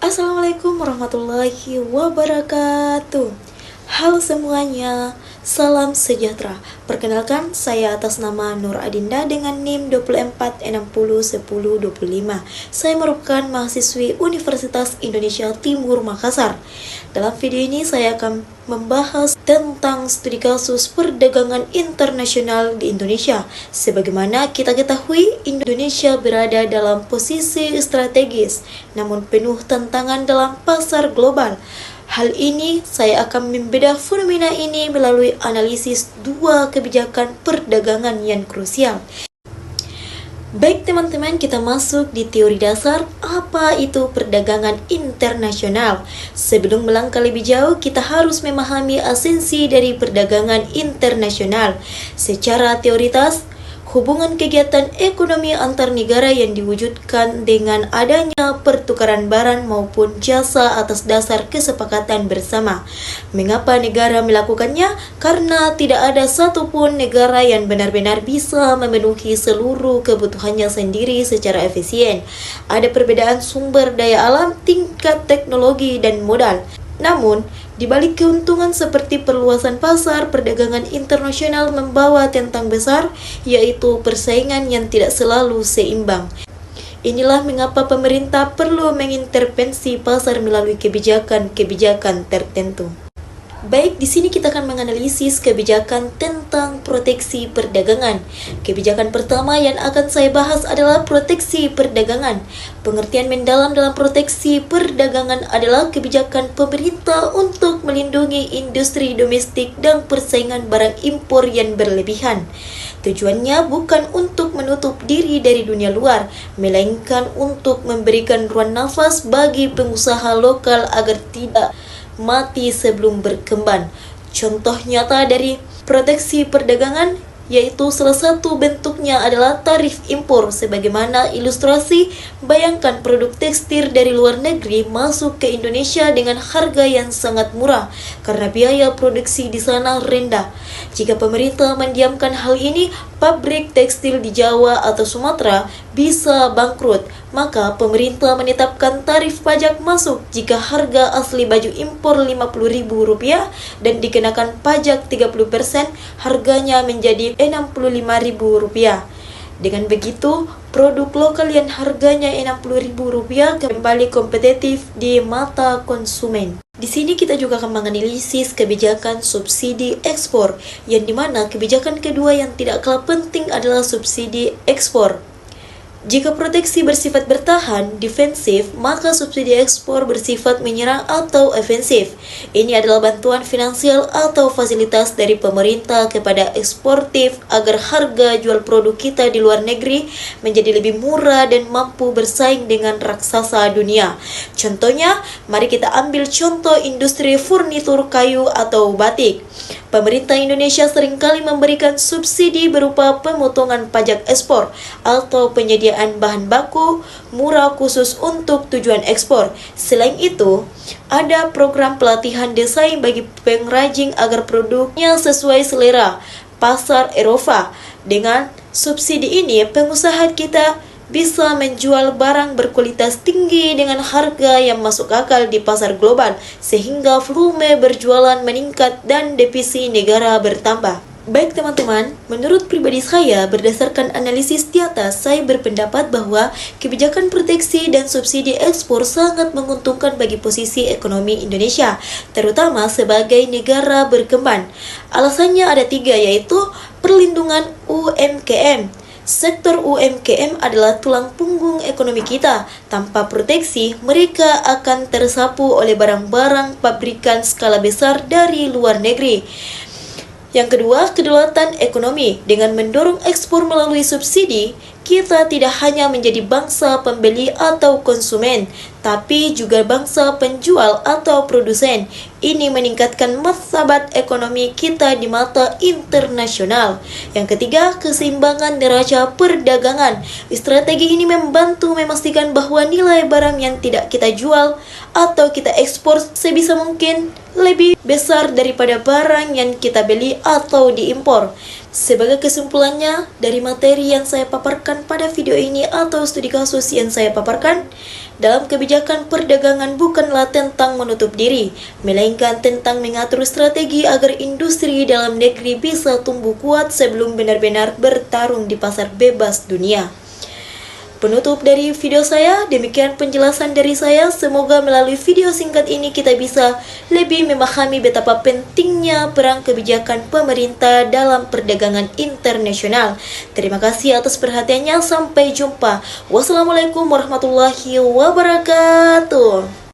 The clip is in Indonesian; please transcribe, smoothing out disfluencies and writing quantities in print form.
Assalamualaikum warahmatullahi wabarakatuh. Halo semuanya, salam sejahtera. Perkenalkan, saya atas nama Nur Adinda dengan NIM 24601025. Saya merupakan mahasiswi Universitas Indonesia Timur Makassar. Dalam video ini saya akan membahas tentang studi kasus perdagangan internasional di Indonesia. Sebagaimana kita ketahui, Indonesia berada dalam posisi strategis, namun penuh tantangan dalam pasar global. Hal ini saya akan membedah fenomena ini melalui analisis dua kebijakan perdagangan yang krusial. Baik teman-teman, kita masuk di teori dasar apa itu perdagangan internasional. Sebelum melangkah lebih jauh, kita harus memahami esensi dari perdagangan internasional. Secara teoritas, hubungan kegiatan ekonomi antar negara yang diwujudkan dengan adanya pertukaran barang maupun jasa atas dasar kesepakatan bersama. Mengapa negara melakukannya? Karena tidak ada satupun negara yang benar-benar bisa memenuhi seluruh kebutuhannya sendiri secara efisien. Ada perbedaan sumber daya alam, tingkat teknologi, dan modal. Namun, di balik keuntungan seperti perluasan pasar, perdagangan internasional membawa tentang besar, yaitu persaingan yang tidak selalu seimbang. Inilah mengapa pemerintah perlu mengintervensi pasar melalui kebijakan-kebijakan tertentu. Baik, di sini kita akan menganalisis kebijakan tentang proteksi perdagangan. Kebijakan pertama yang akan saya bahas adalah proteksi perdagangan. Pengertian mendalam dalam proteksi perdagangan adalah kebijakan pemerintah untuk melindungi industri domestik dan persaingan barang impor yang berlebihan. Tujuannya bukan untuk menutup diri dari dunia luar, melainkan untuk memberikan ruang nafas bagi pengusaha lokal agar tidak mati sebelum berkembang. Contoh nyata dari proteksi perdagangan yaitu salah satu bentuknya adalah tarif impor. Sebagaimana ilustrasi, bayangkan produk tekstil dari luar negeri masuk ke Indonesia dengan harga yang sangat murah karena biaya produksi di sana rendah. Jika pemerintah mendiamkan hal ini, pabrik tekstil di Jawa atau Sumatera bisa bangkrut. Maka pemerintah menetapkan tarif pajak masuk jika harga asli baju impor Rp50.000 dan dikenakan pajak 30%, harganya menjadi Rp65.000. Dengan begitu, produk lokal yang harganya Rp60.000 kembali kompetitif di mata konsumen. Di sini kita juga akan menganalisis kebijakan subsidi ekspor, yang dimana kebijakan kedua yang tidak kalah penting adalah subsidi ekspor. Jika proteksi bersifat bertahan, defensif, maka subsidi ekspor bersifat menyerang atau ofensif. Ini adalah bantuan finansial atau fasilitas dari pemerintah kepada eksportif agar harga jual produk kita di luar negeri menjadi lebih murah dan mampu bersaing dengan raksasa dunia. Contohnya, mari kita ambil contoh industri furnitur kayu atau batik. Pemerintah Indonesia seringkali memberikan subsidi berupa pemotongan pajak ekspor atau penyediaan bahan baku murah khusus untuk tujuan ekspor. Selain itu, ada program pelatihan desain bagi pengrajin agar produknya sesuai selera pasar Eropa. Dengan subsidi ini, pengusaha kita bisa menjual barang berkualitas tinggi dengan harga yang masuk akal di pasar global, sehingga volume berjualan meningkat dan devisa negara bertambah. Baik teman-teman, menurut pribadi saya, berdasarkan analisis di atas, saya berpendapat bahwa kebijakan proteksi dan subsidi ekspor sangat menguntungkan bagi posisi ekonomi Indonesia, terutama sebagai negara berkembang. Alasannya ada 3, yaitu perlindungan UMKM. Sektor UMKM adalah tulang punggung ekonomi kita. Tanpa proteksi, mereka akan tersapu oleh barang-barang pabrikan skala besar dari luar negeri. Yang kedua, kedaulatan ekonomi. Dengan mendorong ekspor melalui subsidi, kita tidak hanya menjadi bangsa pembeli atau konsumen, tapi juga bangsa penjual atau produsen. Ini meningkatkan martabat ekonomi kita di mata internasional. Yang ketiga, keseimbangan neraca perdagangan. Strategi ini membantu memastikan bahwa nilai barang yang tidak kita jual atau kita ekspor sebisa mungkin lebih besar daripada barang yang kita beli atau diimpor. Sebagai kesimpulannya, dari materi yang saya paparkan pada video ini atau studi kasus yang saya paparkan, dalam kebijakan perdagangan bukanlah tentang menutup diri, melainkan tentang mengatur strategi agar industri dalam negeri bisa tumbuh kuat sebelum benar-benar bertarung di pasar bebas dunia. Penutup dari video saya, demikian penjelasan dari saya. Semoga melalui video singkat ini kita bisa lebih memahami betapa pentingnya peran kebijakan pemerintah dalam perdagangan internasional. Terima kasih atas perhatiannya. Sampai jumpa. Wassalamualaikum warahmatullahi wabarakatuh.